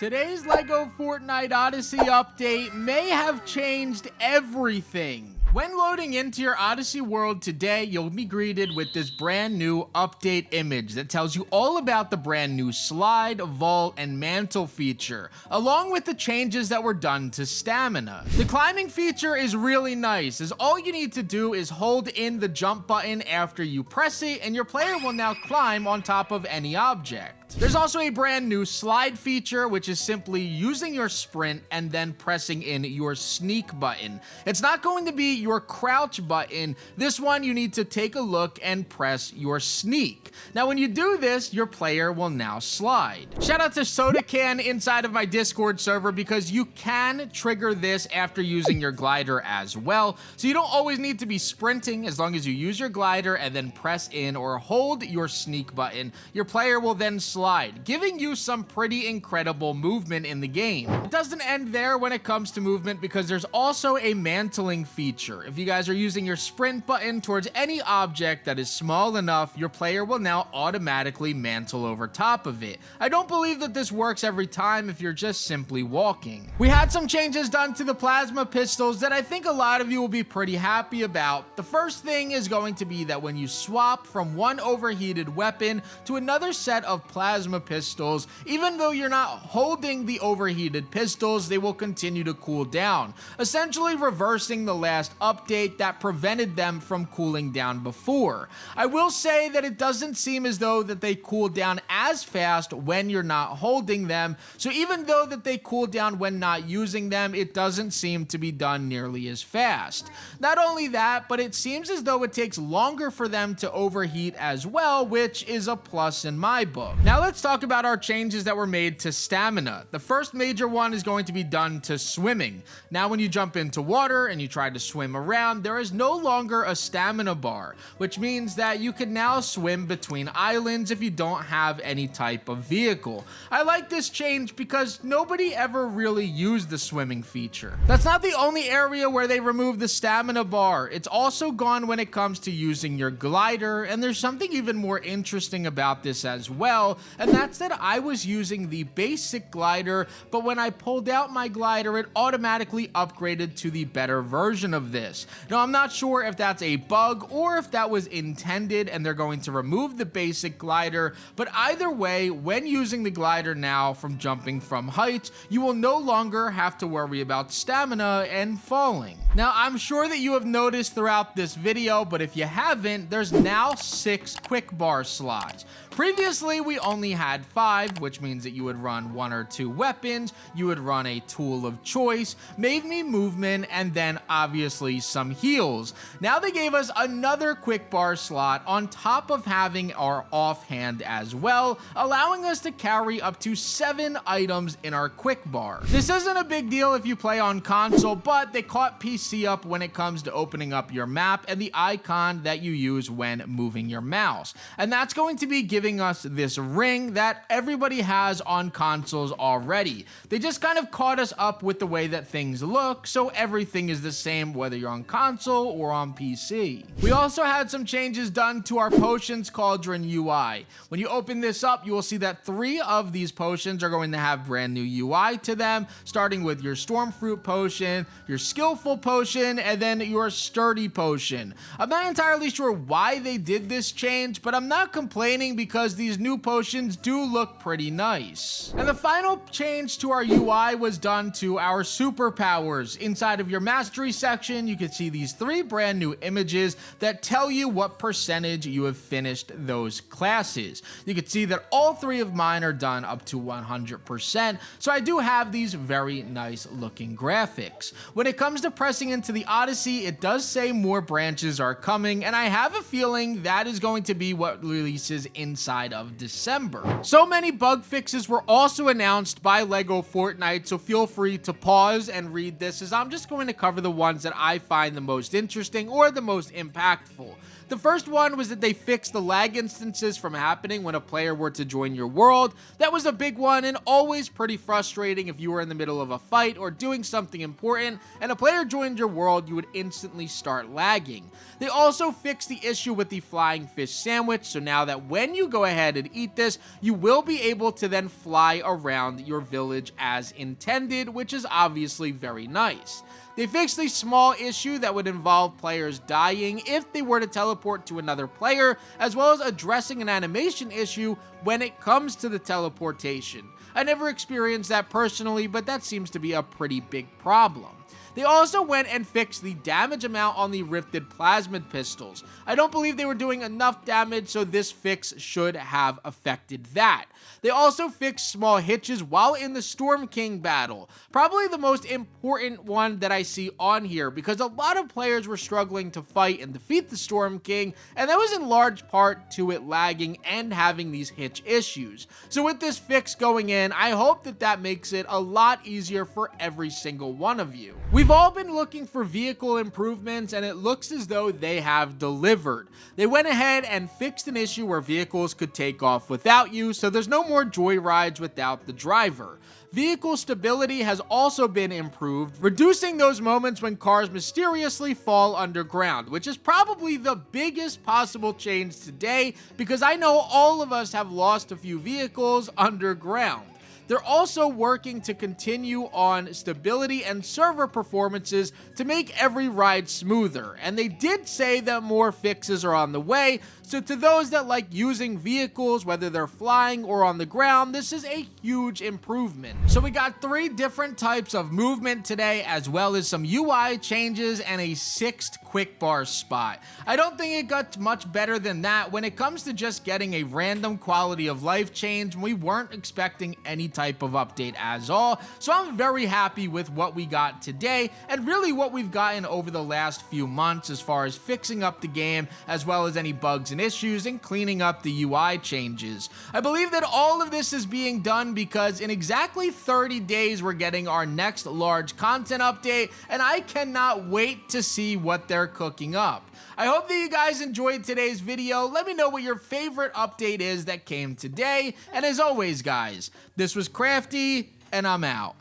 Today's LEGO Fortnite Odyssey update may have changed everything. When loading into your Odyssey world today, you'll be greeted with this brand new update image that tells you all about the brand new slide, vault, and mantle feature, along with the changes that were done to stamina. The climbing feature is really nice, as all you need to do is hold in the jump button after you press it, and your player will now climb on top of any object. There's also a brand new slide feature, which is simply using your sprint and then pressing in your sneak button. It's not going to be your crouch button. This one you need to take a look and press your sneak. Now when you do this, your player will now slide. Shout out to Soda Can inside of my Discord server, because you can trigger this after using your glider as well. So you don't always need to be sprinting. As long as you use your glider and then press in or hold your sneak button, your player will then slide, giving you some pretty incredible movement in the game. It doesn't end there when it comes to movement, because there's also a mantling feature. If you guys are using your sprint button towards any object that is small enough, your player will now automatically mantle over top of it. I don't believe that this works every time if you're just simply walking. We had some changes done to the plasma pistols that I think a lot of you will be pretty happy about. The first thing is going to be that when you swap from one overheated weapon to another set of plasma pistols, even though you're not holding the overheated pistols, they will continue to cool down, essentially reversing the last update that prevented them from cooling down before. I will say that it doesn't seem as though that they cool down as fast when you're not holding them, so even though that they cool down when not using them, it doesn't seem to be done nearly as fast. Not only that, but it seems as though it takes longer for them to overheat as well, which is a plus in my book. Now let's talk about our changes that were made to stamina. The first major one is going to be done to swimming. Now when you jump into water and you try to swim around, there is no longer a stamina bar, which means that you can now swim between islands if you don't have any type of vehicle. I like this change because nobody ever really used the swimming feature. That's not the only area where they removed the stamina bar. It's also gone when it comes to using your glider, and there's something even more interesting about this as well, and that's that I was using the basic glider, but when I pulled out my glider, it automatically upgraded to the better version of this. Now, I'm not sure if that's a bug or if that was intended and they're going to remove the basic glider, but either way, when using the glider now from jumping from heights, you will no longer have to worry about stamina and falling. Now, I'm sure that you have noticed throughout this video, but if you haven't, there's now 6 quick bar slots. Previously, we only had 5, which means that you would run 1 or 2 weapons, you would run a tool of choice, maybe movement, and then obviously some heals. Now they gave us another quick bar slot on top of having our offhand as well, allowing us to carry up to 7 items in our quick bar. This isn't a big deal if you play on console, but they caught PC up when it comes to opening up your map and the icon that you use when moving your mouse. And that's going to be giving us this ring that everybody has on consoles already. They just kind of caught us up with the way that things look, so everything is the same whether you're on console or on PC. We also had some changes done to our Potions Cauldron UI. When you open this up, you will see that 3 of these potions are going to have brand new UI to them, starting with your Stormfruit potion, your Skillful potion, and then your Sturdy potion. I'm not entirely sure why they did this change, but I'm not complaining because these new potions do look pretty nice. And the final change to our UI was done to our superpowers. Inside of your mastery section, you can see these 3 brand new images that tell you what percentage you have finished those classes. You can see that all 3 of mine are done up to 100%, so I do have these very nice looking graphics. When it comes to pressing into the Odyssey, it does say more branches are coming, and I have a feeling that is going to be what releases inside of December. So many bug fixes were also announced by LEGO Fortnite, so feel free to pause and read this, as I'm just going to cover the ones that I find the most interesting or the most impactful. The first one was that they fixed the lag instances from happening when a player were to join your world. That was a big one and always pretty frustrating if you were in the middle of a fight or doing something important and a player joined your world, you would instantly start lagging. They also fixed the issue with the flying fish sandwich, so now that when you go ahead and eat this, you will be able to then fly around your village as intended, which is obviously very nice. They fixed a small issue that would involve players dying if they were to teleport to another player, as well as addressing an animation issue when it comes to the teleportation. I never experienced that personally, but that seems to be a pretty big problem. They also went and fixed the damage amount on the rifted plasmid pistols. I don't believe they were doing enough damage, so this fix should have affected that. They also fixed small hitches while in the Storm King battle. Probably the most important one that I see on here, because a lot of players were struggling to fight and defeat the Storm King, and that was in large part to it lagging and having these hitch issues. So with this fix going in, I hope that that makes it a lot easier for every single one of you. We've all been looking for vehicle improvements, and it looks as though they have delivered. They went ahead and fixed an issue where vehicles could take off without you, so there's no more joyrides without the driver. Vehicle stability has also been improved, reducing those moments when cars mysteriously fall underground, which is probably the biggest possible change today, because I know all of us have lost a few vehicles underground. They're also working to continue on stability and server performances to make every ride smoother, and they did say that more fixes are on the way, so to those that like using vehicles, whether they're flying or on the ground, this is a huge improvement. So we got 3 different types of movement today, as well as some UI changes and a 6th quick bar spot. I don't think it got much better than that when it comes to just getting a random quality of life change. We weren't expecting any type of update as all, so I'm very happy with what we got today, and really what we've gotten over the last few months as far as fixing up the game, as well as any bugs and issues and cleaning up the UI changes. I believe that all of this is being done because in exactly 30 days we're getting our next large content update, and I cannot wait to see what they're cooking up. I hope that you guys enjoyed today's video. Let me know what your favorite update is that came today, and as always guys, this was Crafty, and I'm out.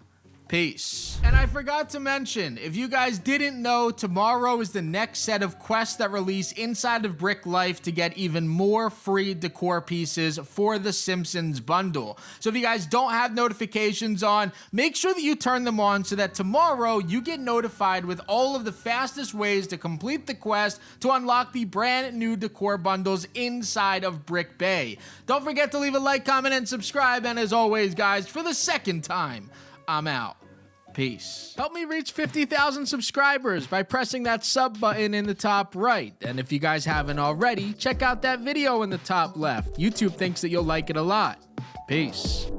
Peace. And I forgot to mention, if you guys didn't know, tomorrow is the next set of quests that release inside of Brick Life to get even more free decor pieces for the Simpsons bundle. So if you guys don't have notifications on, make sure that you turn them on so that tomorrow you get notified with all of the fastest ways to complete the quest to unlock the brand new decor bundles inside of Brick Bay. Don't forget to leave a like, comment, and subscribe. And as always, guys, for the second time, I'm out. Peace. Help me reach 50,000 subscribers by pressing that sub button in the top right. And if you guys haven't already, check out that video in the top left. YouTube thinks that you'll like it a lot. Peace.